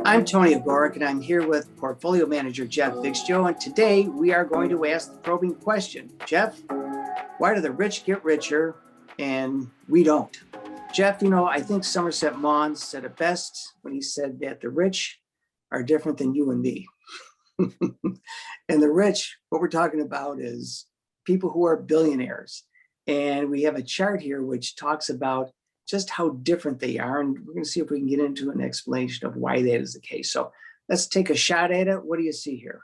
I'm Tony Ogorek, and I'm here with Portfolio Manager Jeff Viksjo, and today we are going to ask the probing question. Jeff, why do the rich get richer and we don't? Jeff, I think Somerset Maugham said it best when he said that the rich are different than you and me. And the rich, what we're talking about is people who are billionaires. And we have a chart here which talks about just how different they are. And we're going to see if we can get into an explanation of why that is the case. So let's take a shot at it. What do you see here?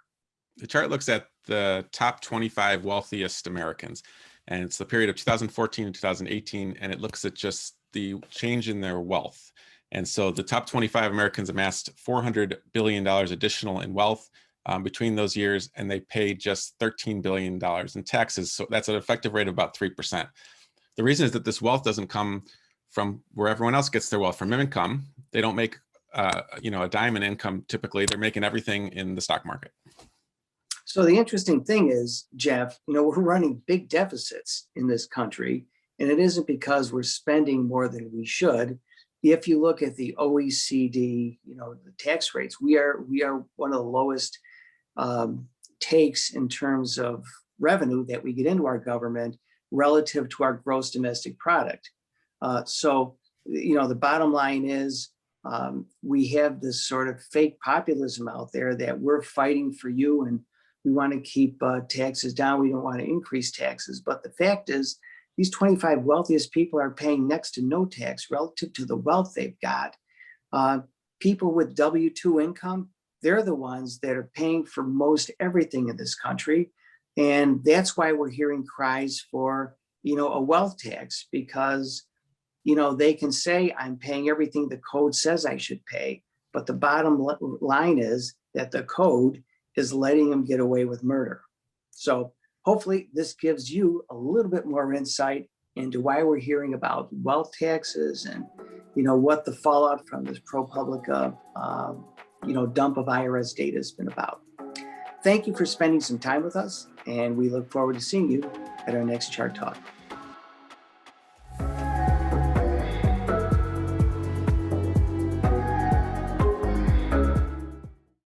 The chart looks at the top 25 wealthiest Americans, and it's the period of 2014 to 2018, and it looks at just the change in their wealth. And so the top 25 Americans amassed $400 billion additional in wealth between those years, and they paid just $13 billion in taxes. So that's an effective rate of about 3%. The reason is that this wealth doesn't come from where everyone else gets their wealth, from income. They don't make a dime in income typically. They're making everything in the stock market. So the interesting thing is, Jeff, we're running big deficits in this country, and it isn't because we're spending more than we should. If you look at the OECD, the tax rates, we are one of the lowest takes in terms of revenue that we get into our government relative to our gross domestic product. So the bottom line is we have this sort of fake populism out there that we're fighting for you, and we want to keep taxes down. We don't want to increase taxes. But the fact is, these 25 wealthiest people are paying next to no tax relative to the wealth they've got. People with W-2 income, they're the ones that are paying for most everything in this country. And that's why we're hearing cries for, a wealth tax, because they can say, I'm paying everything the code says I should pay. But the bottom line is that the code is letting them get away with murder. So hopefully this gives you a little bit more insight into why we're hearing about wealth taxes and, what the fallout from this ProPublica, dump of IRS data has been about. Thank you for spending some time with us, and we look forward to seeing you at our next Chart Talk.